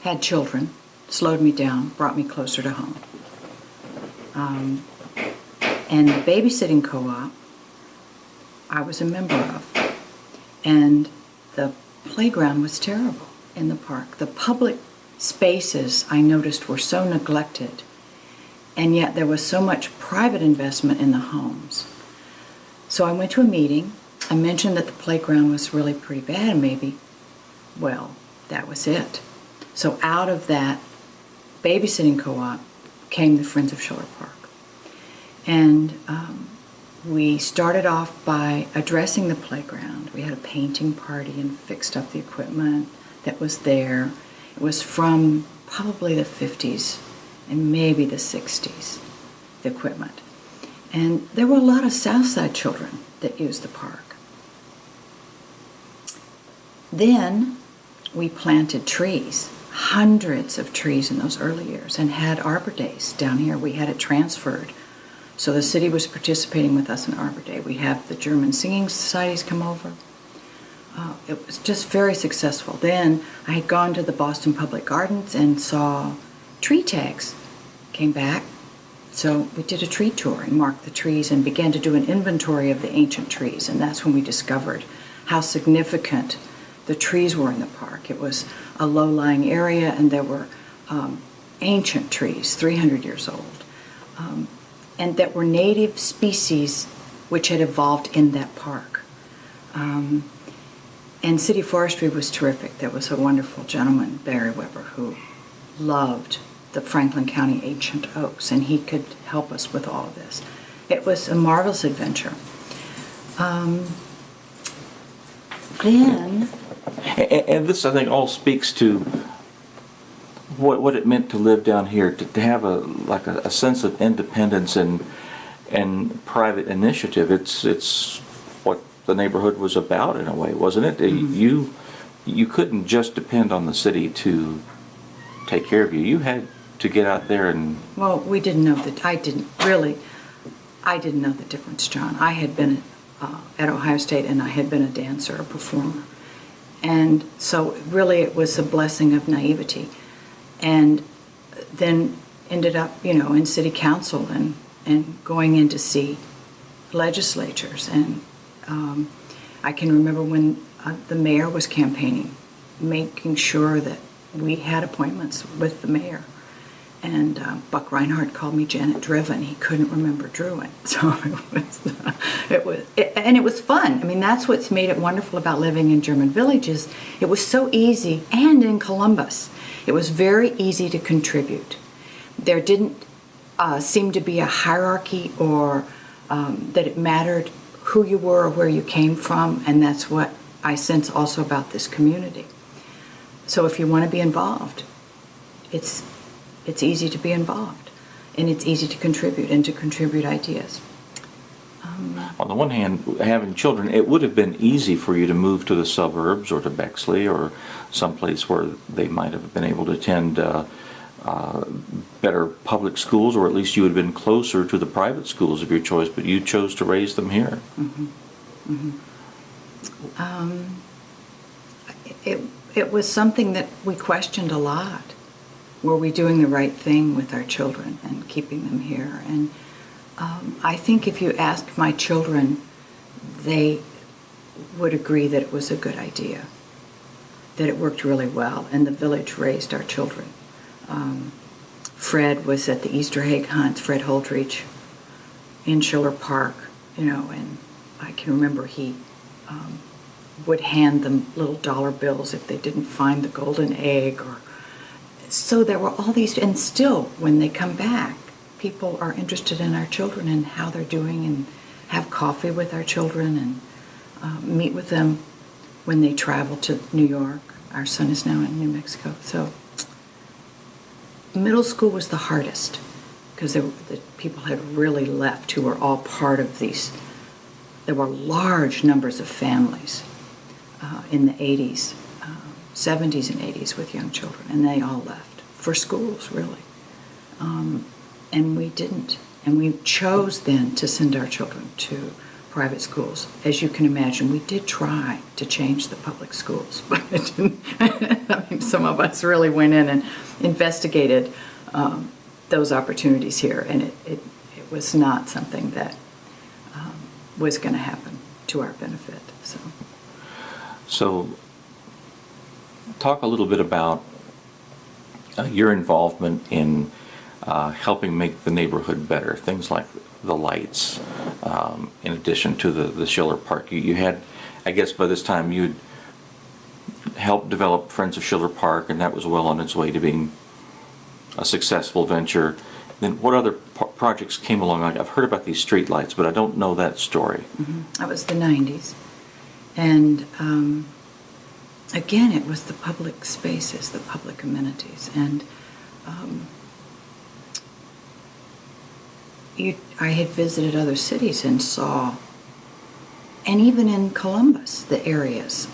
had children, slowed me down, brought me closer to home. And the babysitting co-op I was a member of. And the playground was terrible in the park. The public spaces, I noticed, were so neglected, and yet there was so much private investment in the homes. So I went to a meeting. I mentioned that the playground was really pretty bad, and maybe, well, that was it. So out of that babysitting co-op came the Friends of Schiller Park. And we started off by addressing the playground. We had a painting party and fixed up the equipment that was there. It was from probably the 50s and maybe the 60s, the equipment. And there were a lot of South Side children that used the park. Then we planted trees, hundreds of trees in those early years, and had Arbor Days down here. We had it transferred. So the city was participating with us in Arbor Day. We have the German singing societies come over. It was just very successful. Then I had gone to the Boston Public Gardens and saw tree tags. Came back. So we did a tree tour and marked the trees and began to do an inventory of the ancient trees. And that's when we discovered how significant the trees were in the park. It was a low-lying area, and there were ancient trees, 300 years old. And that were native species which had evolved in that park. And city forestry was terrific. There was a wonderful gentleman, Barry Weber, who loved the Franklin County ancient oaks, and he could help us with all of this. It was a marvelous adventure. Then... And this, I think, all speaks to what it meant to live down here, to have a sense of independence and private initiative. It's what the neighborhood was about in a way, wasn't it? Mm-hmm. You couldn't just depend on the city to take care of you. You had to get out there and... Well, we didn't know that. I didn't know the difference, John. I had been at Ohio State, and I had been a dancer, a performer. And so really it was a blessing of naivety. And then ended up, in city council and going in to see legislatures. And I can remember when the mayor was campaigning, making sure that we had appointments with the mayor. And Buck Reinhardt called me Janet Druen. He couldn't remember Druen. So it was fun. I mean, that's what's made it wonderful about living in German Village is it was so easy, and in Columbus, it was very easy to contribute. There didn't seem to be a hierarchy or that it mattered who you were or where you came from, and that's what I sense also about this community. So if you want to be involved, it's easy to be involved, and it's easy to contribute and to contribute ideas. On the one hand, having children, it would have been easy for you to move to the suburbs or to Bexley or someplace where they might have been able to attend better public schools, or at least you would have been closer to the private schools of your choice, but you chose to raise them here. Mm-hmm. Mm-hmm. It was something that we questioned a lot. Were we doing the right thing with our children and keeping them here? And I think if you ask my children, they would agree that it was a good idea, that it worked really well, and the village raised our children. Fred was at the Easter egg hunts, Fred Holdridge, in Schiller Park, and I can remember he would hand them little dollar bills if they didn't find the golden egg. So there were all these, and still, when they come back, people are interested in our children and how they're doing, and have coffee with our children and meet with them when they travel to New York. Our son is now in New Mexico. So middle school was the hardest because the people had really left who were all part of these. There were large numbers of families in the 80s, 70s and 80s with young children, and they all left for schools, really. And we didn't. And we chose then to send our children to private schools. As you can imagine, we did try to change the public schools, but it didn't. I mean, some of us really went in and investigated those opportunities here, and it was not something that was going to happen to our benefit. So talk a little bit about your involvement in helping make the neighborhood better, things like the lights, in addition to the Schiller Park. You had, I guess by this time you'd helped develop Friends of Schiller Park, and that was well on its way to being a successful venture. Then what other projects came along? I've heard about these street lights, but I don't know that story. Mm-hmm. That was the 90s. And again, it was the public spaces, the public amenities. And I had visited other cities and saw, and even in Columbus, the areas,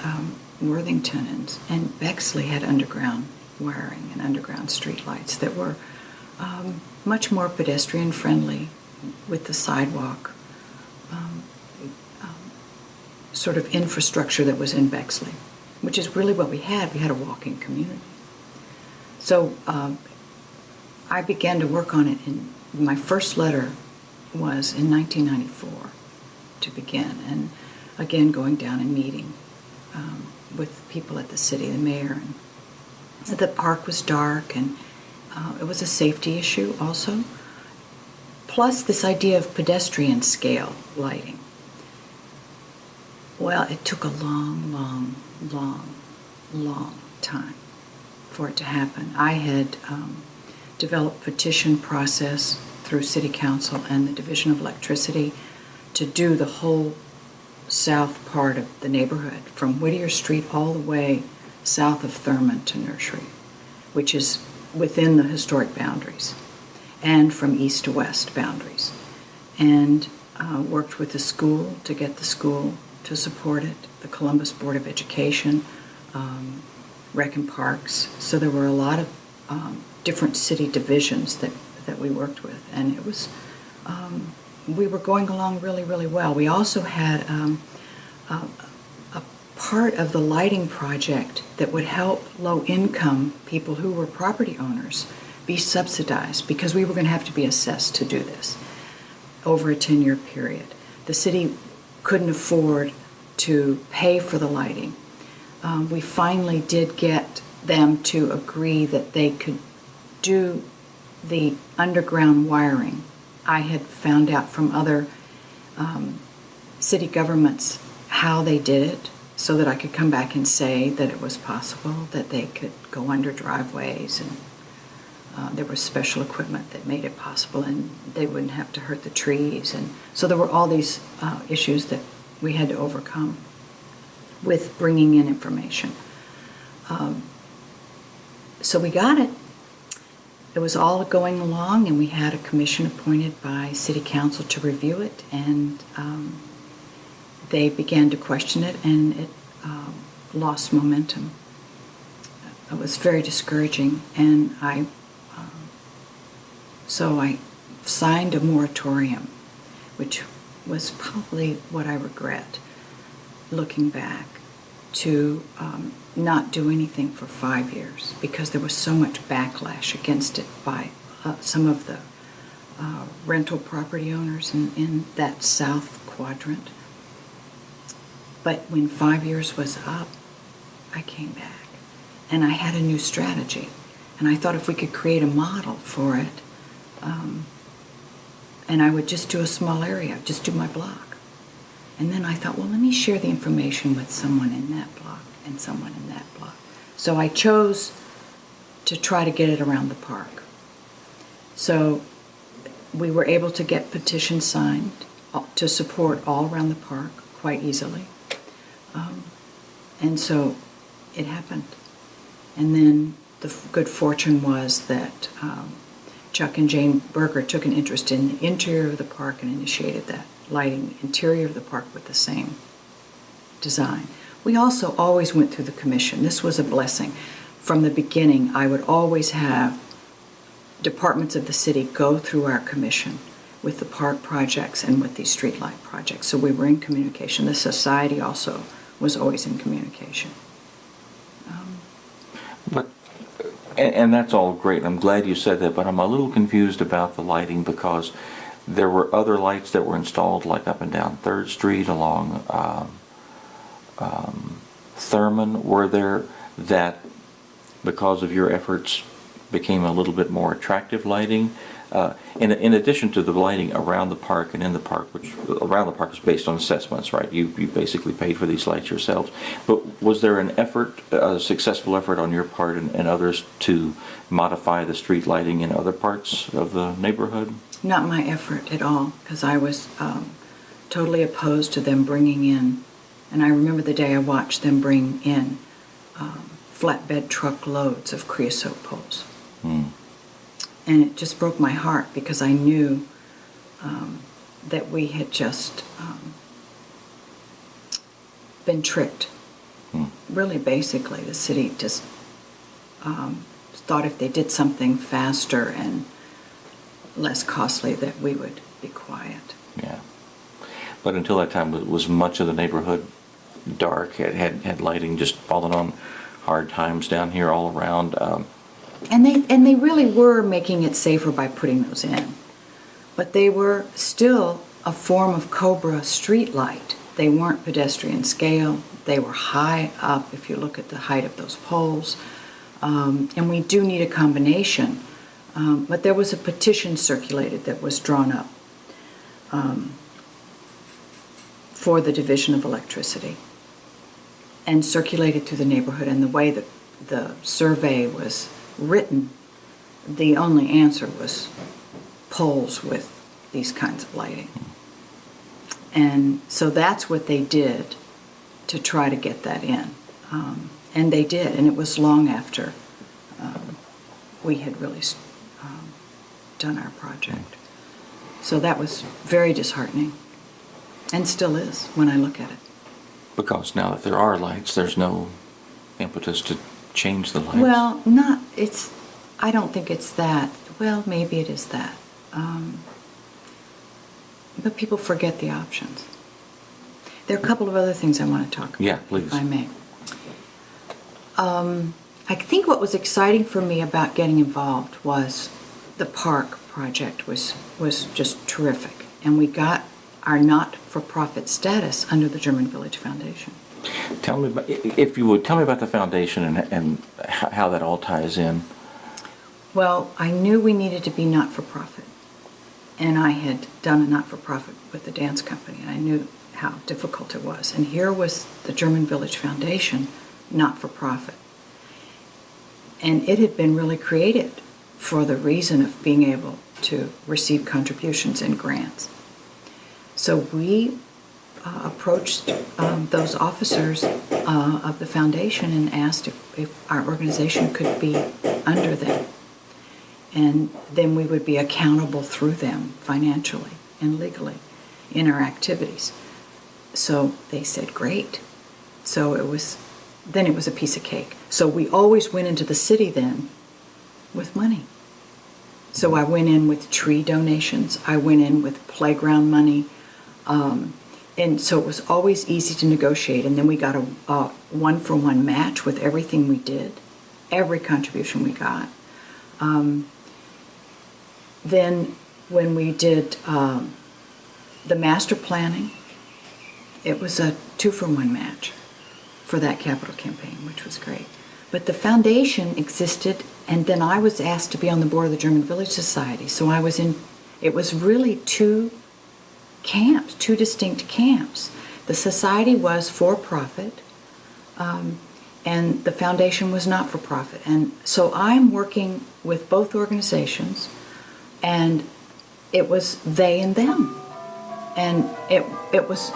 Worthington and Bexley had underground wiring and underground street lights that were much more pedestrian friendly with the sidewalk sort of infrastructure that was in Bexley, which is really what we had. We had a walking community. So I began to work on it, and my first letter was in 1994 to begin, and again going down and meeting with people at the city, the mayor. And the park was dark, and it was a safety issue also, plus this idea of pedestrian scale lighting. Well, it took a long, long, long, long time for it to happen. I had developed petition process through City Council and the Division of Electricity to do the whole south part of the neighborhood, from Whittier Street all the way south of Thurman to Nursery, which is within the historic boundaries, and from east to west boundaries. And worked with the school to get the school to support it, the Columbus Board of Education, Rec and Parks. So there were a lot of different city divisions that we worked with, and it was we were going along really, really well. We also had a part of the lighting project that would help low-income people who were property owners be subsidized, because we were going to have to be assessed to do this over a 10-year period. The city couldn't afford to pay for the lighting. We finally did get them to agree that they could do the underground wiring. I had found out from other city governments how they did it, so that I could come back and say that it was possible, that they could go under driveways, and there was special equipment that made it possible, and they wouldn't have to hurt the trees. And so there were all these issues that we had to overcome with bringing in information. So we got it. It was all going along, and we had a commission appointed by City Council to review it, and they began to question it, and it lost momentum. It was very discouraging, and so I signed a moratorium, which was probably what I regret, looking back, to not do anything for 5 years, because there was so much backlash against it by some of the rental property owners in that south quadrant. But when 5 years was up, I came back, and I had a new strategy. And I thought if we could create a model for it, and I would just do a small area, just do my block. And then I thought, well, let me share the information with someone in that block and someone in that block. So I chose to try to get it around the park. So we were able to get petitions signed to support all around the park quite easily. And so it happened. And then the good fortune was that Chuck and Jane Berger took an interest in the interior of the park and initiated that lighting interior of the park with the same design. We also always went through the commission. This was a blessing. From the beginning, I would always have departments of the city go through our commission with the park projects and with these streetlight projects. So we were in communication. The society also was always in communication. But, and that's all great. I'm glad you said that, but I'm a little confused about the lighting because there were other lights that were installed like up and down 3rd Street along Thurman. Were there that, because of your efforts, became a little bit more attractive lighting? In addition to the lighting around the park and in the park, which around the park is based on assessments, right? You basically paid for these lights yourselves. But was there an effort, a successful effort on your part and others to modify the street lighting in other parts of the neighborhood? Not my effort at all, because I was totally opposed to them bringing in, and I remember the day I watched them bring in flatbed truck loads of creosote poles. And it just broke my heart because I knew that we had just been tricked. Really, basically, the city just thought if they did something faster and less costly that we would be quiet. Yeah. But until that time, was much of the neighborhood dark? Had lighting just fallen on hard times down here all around? And they really were making it safer by putting those in. But they were still a form of Cobra street light. They weren't pedestrian scale. They were high up, if you look at the height of those poles. And we do need a combination. But there was a petition circulated that was drawn up for the division of electricity and circulated through the neighborhood. And the way that the survey was written, the only answer was poles with these kinds of lighting. And so that's what they did to try to get that in. And they did, and it was long after we had really done our project. So that was very disheartening, and still is when I look at it. Because now that there are lights, there's no impetus to change the lights. Well, I don't think it's that. Well, maybe it is that. But people forget the options. There are a couple of other things I want to talk about, Yeah, please. if I may. I think what was exciting for me about getting involved was the park project was just terrific. And we got our not-for-profit status under the German Village Foundation. Tell me, if you would, tell me about the foundation and how that all ties in. Well, I knew we needed to be not-for-profit. And I had done a not-for-profit with the dance company, and I knew how difficult it was. And here was the German Village Foundation, not-for-profit. And it had been really created for the reason of being able to receive contributions and grants. So we approached those officers of the foundation and asked if our organization could be under them. And then we would be accountable through them financially and legally in our activities. So they said, great. So it was a piece of cake. So we always went into the city then with money. So I went in with tree donations. I went in with playground money. And so it was always easy to negotiate. And then we got a one-for-one match with everything we did, every contribution we got. Then when we did the master planning, it was a two-for-one match for that capital campaign, which was great. But the foundation existed, and then I was asked to be on the board of the German Village Society. So I was in, it was really two camps, two distinct camps. The society was for-profit, and the foundation was not-for-profit. And so I'm working with both organizations, and it was they and them. And it was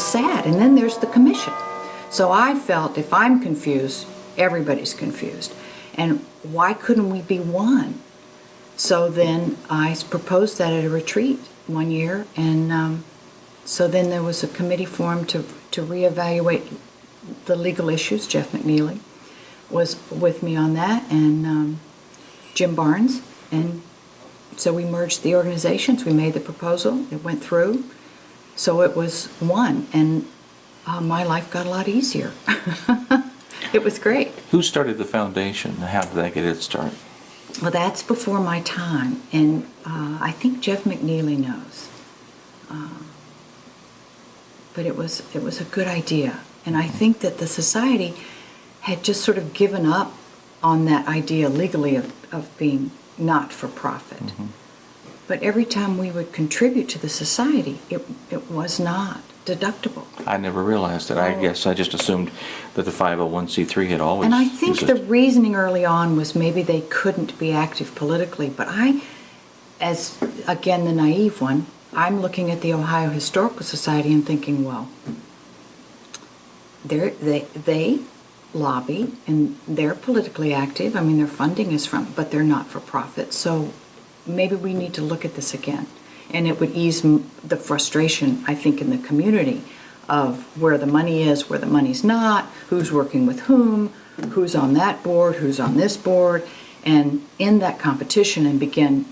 sad. And then there's the commission. So I felt if I'm confused, everybody's confused. And why couldn't we be one? So then I proposed that at a retreat one year, and so then there was a committee formed to reevaluate the legal issues. Jeff McNeely was with me on that, and Jim Barnes, and So we merged the organizations, we made the proposal, it went through. So it was one, and my life got a lot easier. It was great. Who started the foundation, and how did that get its start? Well, that's before my time, and I think Jeff McNeely knows. But it was a good idea, and I think that the society had just sort of given up on that idea legally of being not for profit. Mm-hmm. But every time we would contribute to the society, it was not deductible. I never realized that. I guess I just assumed that the 501c3 had always. And I think the reasoning early on was maybe they couldn't be active politically. But I, as again the naive one, I'm looking at the Ohio Historical Society and thinking, well, they lobby and they're politically active. I mean, their funding is but they're not for profit. So maybe we need to look at this again. And it would ease the frustration, I think, in the community of where the money is, where the money's not, who's working with whom, who's on that board, who's on this board, and in that competition and begin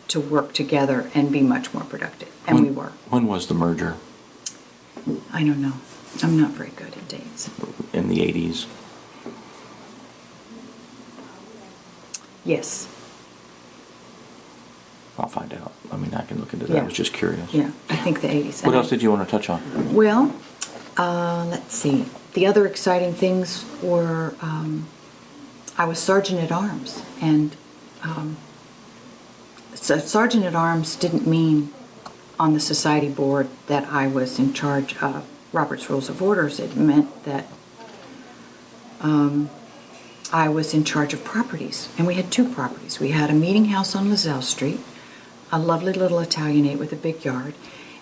to work together and be much more productive. And we were. When was the merger? I don't know. I'm not very good at dates. In the 80s? Yes. I'll find out. I mean, I can look into that. Yeah. I was just curious. Yeah, I think the 80s. What else did you want to touch on? Well, let's see. The other exciting things were I was Sergeant at Arms. And so Sergeant at Arms didn't mean on the society board that I was in charge of Robert's Rules of Orders. It meant that I was in charge of properties. And we had two properties. We had a meeting house on Lozelle Street, a lovely little Italianate with a big yard,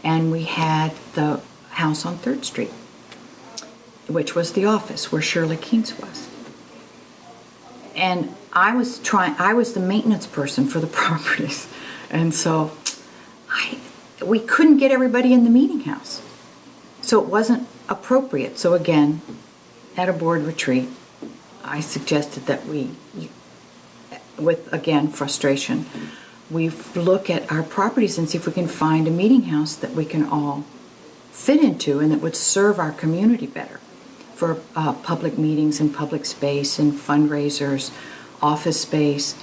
and we had the house on 3rd Street, which was the office where Shirley Keynes was. And I was the maintenance person for the properties. And so we couldn't get everybody in the meeting house. So it wasn't appropriate. So again, at a board retreat, I suggested that we, with again frustration, we look at our properties and see if we can find a meeting house that we can all fit into and that would serve our community better for public meetings and public space and fundraisers, office space.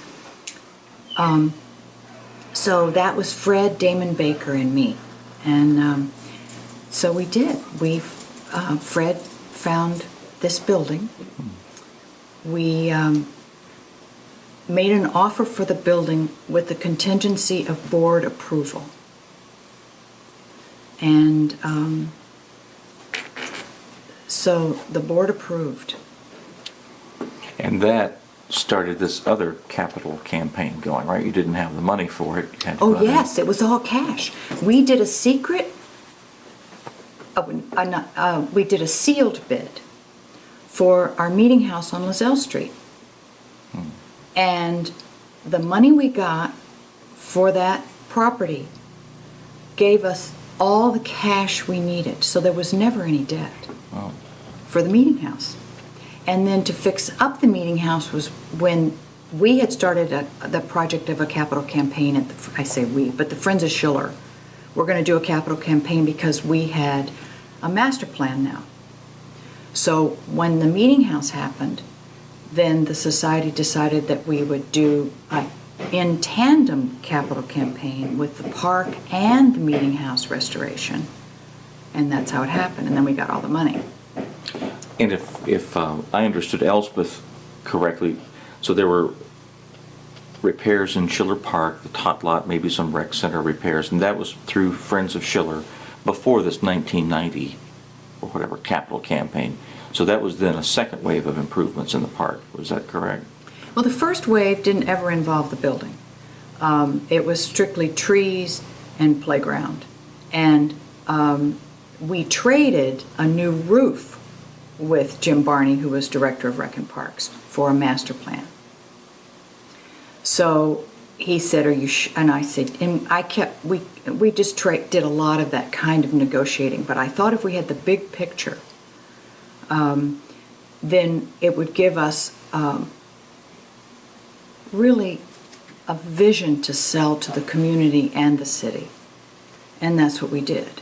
So that was Fred, Damon Baker, and me. And so we did. Fred found this building. We made an offer for the building with the contingency of board approval. And so the board approved. And that started this other capital campaign going, right? You didn't have the money for it. You had to yes, it was all cash. We did a secret, we did a sealed bid for our meeting house on Lozelle Street. And the money we got for that property gave us all the cash we needed. So there was never any debt for the meeting house. And then to fix up the meeting house was when we had started the project of a capital campaign at I say we, but the Friends of Schiller. We're going to do a capital campaign because we had a master plan now. So when the meeting house happened, then the society decided that we would do an in tandem capital campaign with the park and the meeting house restoration. And that's how it happened. And then we got all the money. And if I understood Elspeth correctly, so there were repairs in Schiller Park, the tot lot, maybe some rec center repairs, and that was through Friends of Schiller before this 1990 or whatever capital campaign. So that was then a second wave of improvements in the park. Was that correct? Well, the first wave didn't ever involve the building. It was strictly trees and playground. And we traded a new roof with Jim Barney, who was director of Rec and Parks, for a master plan. So he said, "Are you?" And I said, and I kept. We just did a lot of that kind of negotiating. But I thought if we had the big picture, then it would give us really a vision to sell to the community and the city. And that's what we did.